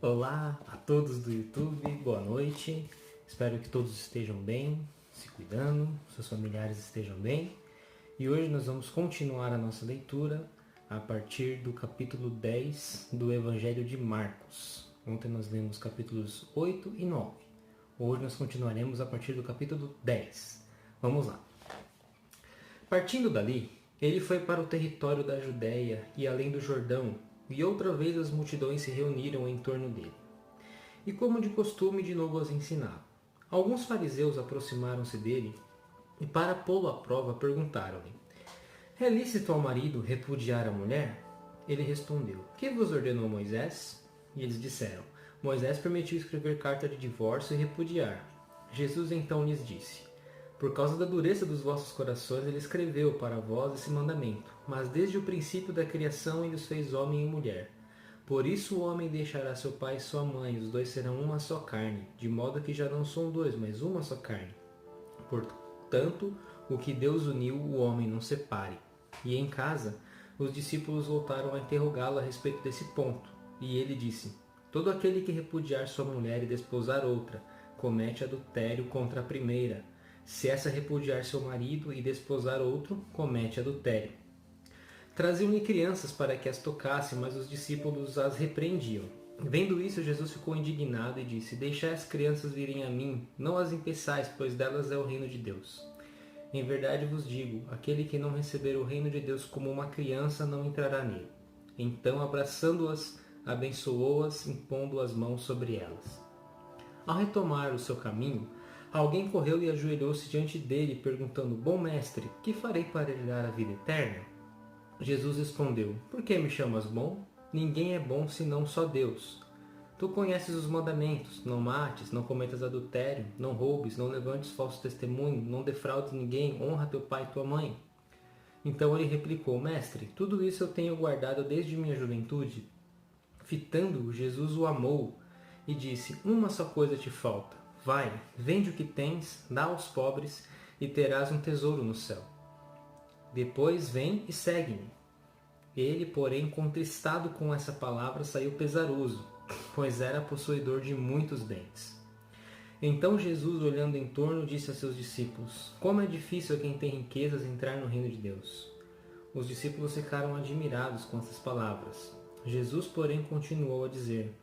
Olá a todos do YouTube, boa noite. Espero que todos estejam bem, se cuidando, seus familiares estejam bem. E hoje nós vamos continuar a nossa leitura a partir do capítulo 10 do Evangelho de Marcos. Ontem nós lemos capítulos 8 e 9. Hoje nós continuaremos a partir do capítulo 10. Vamos lá. Partindo dali, ele foi para o território da Judéia e além do Jordão, e outra vez as multidões se reuniram em torno dele. E como de costume, de novo os ensinava. Alguns fariseus aproximaram-se dele e, para pô-lo à prova, perguntaram-lhe: é lícito ao marido repudiar a mulher? Ele respondeu: que vos ordenou Moisés? E eles disseram: Moisés permitiu escrever carta de divórcio e repudiar. Jesus então lhes disse: por causa da dureza dos vossos corações ele escreveu para vós esse mandamento, mas desde o princípio da criação ele os fez homem e mulher. Por isso o homem deixará seu pai e sua mãe, os dois serão uma só carne, de modo que já não são dois, mas uma só carne. Portanto, o que Deus uniu, o homem não separe. E em casa, os discípulos voltaram a interrogá-lo a respeito desse ponto. E ele disse: todo aquele que repudiar sua mulher e desposar outra, comete adultério contra a primeira. Se essa repudiar seu marido e desposar outro, comete adultério. Traziam-lhe crianças para que as tocassem, mas os discípulos as repreendiam. Vendo isso, Jesus ficou indignado e disse: deixai as crianças virem a mim, não as impeçais, pois delas é o reino de Deus. Em verdade vos digo, aquele que não receber o reino de Deus como uma criança não entrará nele. Então, abraçando-as, abençoou-as, impondo as mãos sobre elas. Ao retomar o seu caminho, alguém correu e ajoelhou-se diante dele, perguntando: bom mestre, que farei para herdar a vida eterna? Jesus respondeu: por que me chamas bom? Ninguém é bom senão só Deus. Tu conheces os mandamentos: não mates, não cometas adultério, não roubes, não levantes falso testemunho, não defraudes ninguém, honra teu pai e tua mãe. Então ele replicou: mestre, tudo isso eu tenho guardado desde minha juventude. Fitando-o, Jesus o amou e disse: uma só coisa te falta. Vai, vende o que tens, dá aos pobres e terás um tesouro no céu. Depois vem e segue-me. Ele, porém, contristado com essa palavra, saiu pesaroso, pois era possuidor de muitos bens. Então Jesus, olhando em torno, disse a seus discípulos: como é difícil a quem tem riquezas entrar no reino de Deus. Os discípulos ficaram admirados com essas palavras. Jesus, porém, continuou a dizer: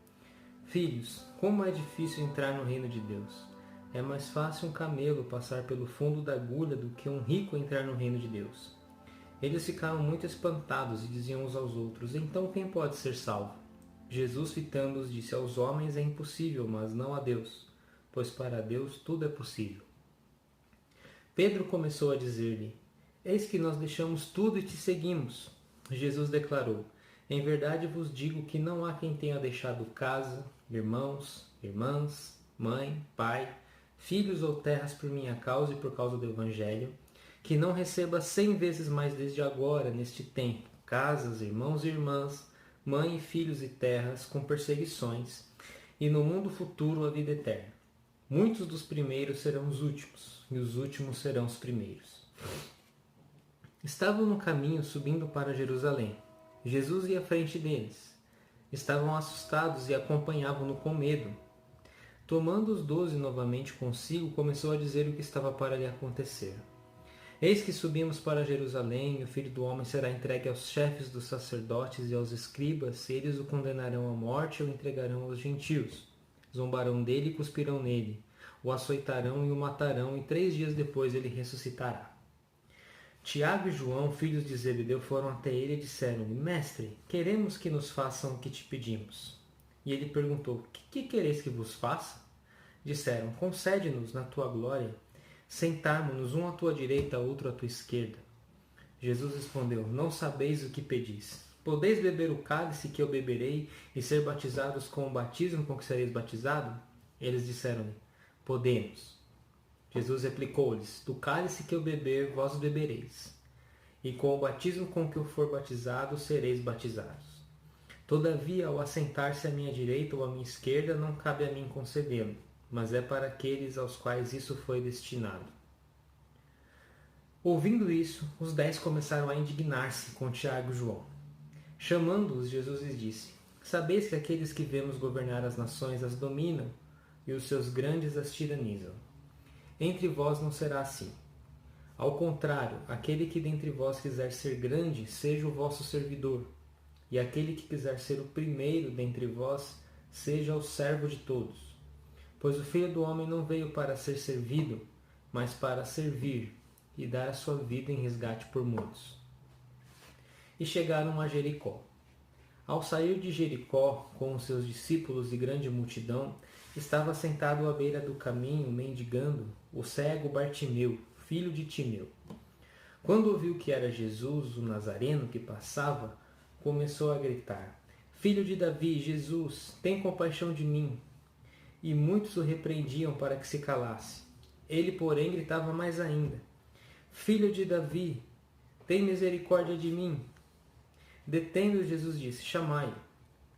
filhos, como é difícil entrar no reino de Deus. É mais fácil um camelo passar pelo fundo da agulha do que um rico entrar no reino de Deus. Eles ficaram muito espantados e diziam uns aos outros: então quem pode ser salvo? Jesus, fitando-os, disse: aos homens é impossível, mas não a Deus, pois para Deus tudo é possível. Pedro começou a dizer-lhe: eis que nós deixamos tudo e te seguimos. Jesus declarou: em verdade vos digo que não há quem tenha deixado casa, irmãos, irmãs, mãe, pai, filhos ou terras por minha causa e por causa do Evangelho, que não receba 100 vezes mais desde agora, neste tempo, casas, irmãos e irmãs, mãe, filhos e terras, com perseguições, e no mundo futuro a vida eterna. Muitos dos primeiros serão os últimos, e os últimos serão os primeiros. Estavam no caminho subindo para Jerusalém. Jesus ia à frente deles. Estavam assustados e acompanhavam-no com medo. Tomando os 12 novamente consigo, começou a dizer o que estava para lhe acontecer. Eis que subimos para Jerusalém, e o Filho do Homem será entregue aos chefes dos sacerdotes e aos escribas, e eles o condenarão à morte e o entregarão aos gentios. Zombarão dele e cuspirão nele, o açoitarão e o matarão, e 3 dias depois ele ressuscitará. Tiago e João, filhos de Zebedeu, foram até ele e disseram-lhe: mestre, queremos que nos façam o que te pedimos. E ele perguntou: que quereis que vos faça? Disseram: concede-nos, na tua glória, sentarmos-nos um à tua direita, outro à tua esquerda. Jesus respondeu: não sabeis o que pedis. Podeis beber o cálice que eu beberei e ser batizados com o batismo com que sereis batizado? Eles disseram-lhe: podemos. Jesus replicou-lhes: do cálice que eu beber, vós bebereis, e com o batismo com que eu for batizado, sereis batizados. Todavia, ao assentar-se à minha direita ou à minha esquerda, não cabe a mim concedê-lo, mas é para aqueles aos quais isso foi destinado. Ouvindo isso, os 10 começaram a indignar-se com Tiago e João. Chamando-os, Jesus lhes disse: Sabeis que aqueles que vemos governar as nações as dominam, e os seus grandes as tiranizam. Entre vós não será assim. Ao contrário, aquele que dentre vós quiser ser grande, seja o vosso servidor. E aquele que quiser ser o primeiro dentre vós, seja o servo de todos. Pois o Filho do Homem não veio para ser servido, mas para servir e dar a sua vida em resgate por muitos. E chegaram a Jericó. Ao sair de Jericó, com os seus discípulos e grande multidão, estava sentado à beira do caminho, mendigando, o cego Bartimeu, filho de Timeu. Quando ouviu que era Jesus, o Nazareno, que passava, começou a gritar: Filho de Davi, Jesus, tem compaixão de mim. E muitos o repreendiam para que se calasse. Ele, porém, gritava mais ainda: Filho de Davi, tem misericórdia de mim. Detendo, Jesus disse: Chamai-o.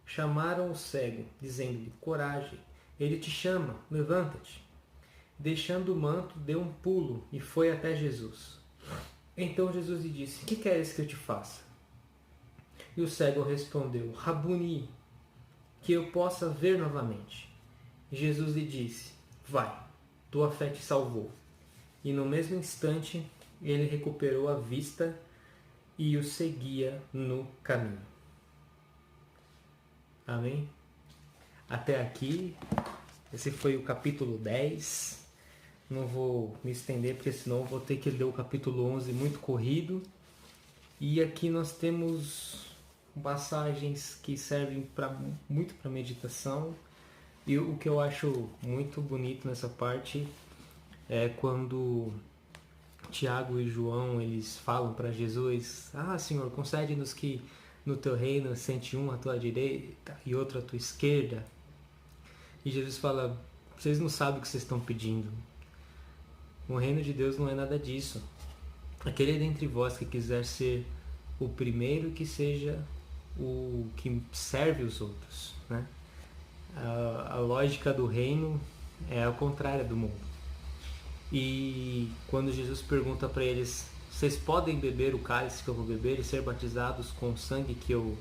Chamaram o cego, dizendo-lhe: Coragem, ele te chama, levanta-te. Deixando o manto, deu um pulo e foi até Jesus. Então Jesus lhe disse: Que queres que eu te faça? E o cego respondeu: Rabuni, que eu possa ver novamente. E Jesus lhe disse: Vai, tua fé te salvou. E no mesmo instante ele recuperou a vista e o seguia no caminho. Amém? Até aqui, esse foi o capítulo 10. Não vou me estender, porque senão eu vou ter que ler o capítulo 11 muito corrido. E aqui nós temos passagens que servem muito para meditação. E o que eu acho muito bonito nessa parte é quando Tiago e João eles falam para Jesus: Senhor, concede-nos que no teu reino sente um à tua direita e outro à tua esquerda. E Jesus fala: vocês não sabem o que vocês estão pedindo. O reino de Deus não é nada disso. Aquele dentre vós que quiser ser o primeiro, que seja o que serve os outros, né? A lógica do reino é ao contrário do mundo. E quando Jesus pergunta para eles: vocês podem beber o cálice que eu vou beber e ser batizados com o sangue que eu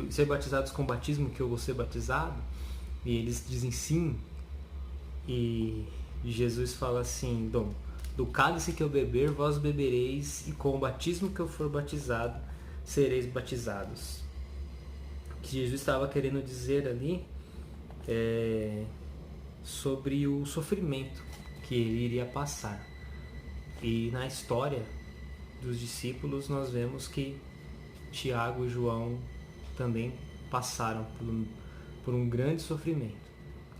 ser batizados com o batismo que eu vou ser batizado? E eles dizem sim. E Jesus fala assim: do cálice que eu beber, vós bebereis, e com o batismo que eu for batizado, sereis batizados. O que Jesus estava querendo dizer ali sobre o sofrimento que ele iria passar. E na história dos discípulos nós vemos que Tiago e João também passaram por um grande sofrimento,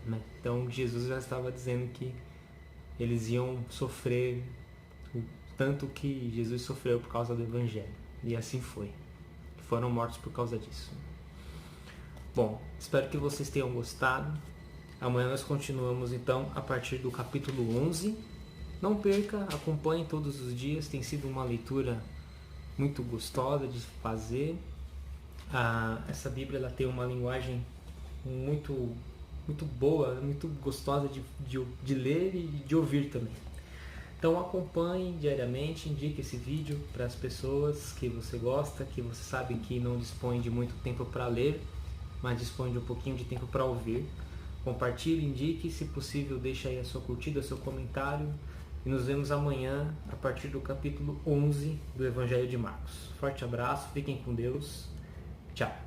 né? Então Jesus já estava dizendo que eles iam sofrer o tanto que Jesus sofreu por causa do Evangelho. E assim foi. Foram mortos por causa disso. Bom, espero que vocês tenham gostado. Amanhã nós continuamos então a partir do capítulo 11. Não perca, acompanhe todos os dias. Tem sido uma leitura muito gostosa de fazer. Essa Bíblia ela tem uma linguagem muito boa, muito gostosa de ler e de ouvir também. Então acompanhe diariamente, indique esse vídeo para as pessoas que você gosta, que você sabe que não dispõe de muito tempo para ler, mas dispõe de um pouquinho de tempo para ouvir. Compartilhe, indique, se possível deixe aí a sua curtida, seu comentário. E nos vemos amanhã a partir do capítulo 11 do Evangelho de Marcos. Forte abraço, fiquem com Deus. Tchau.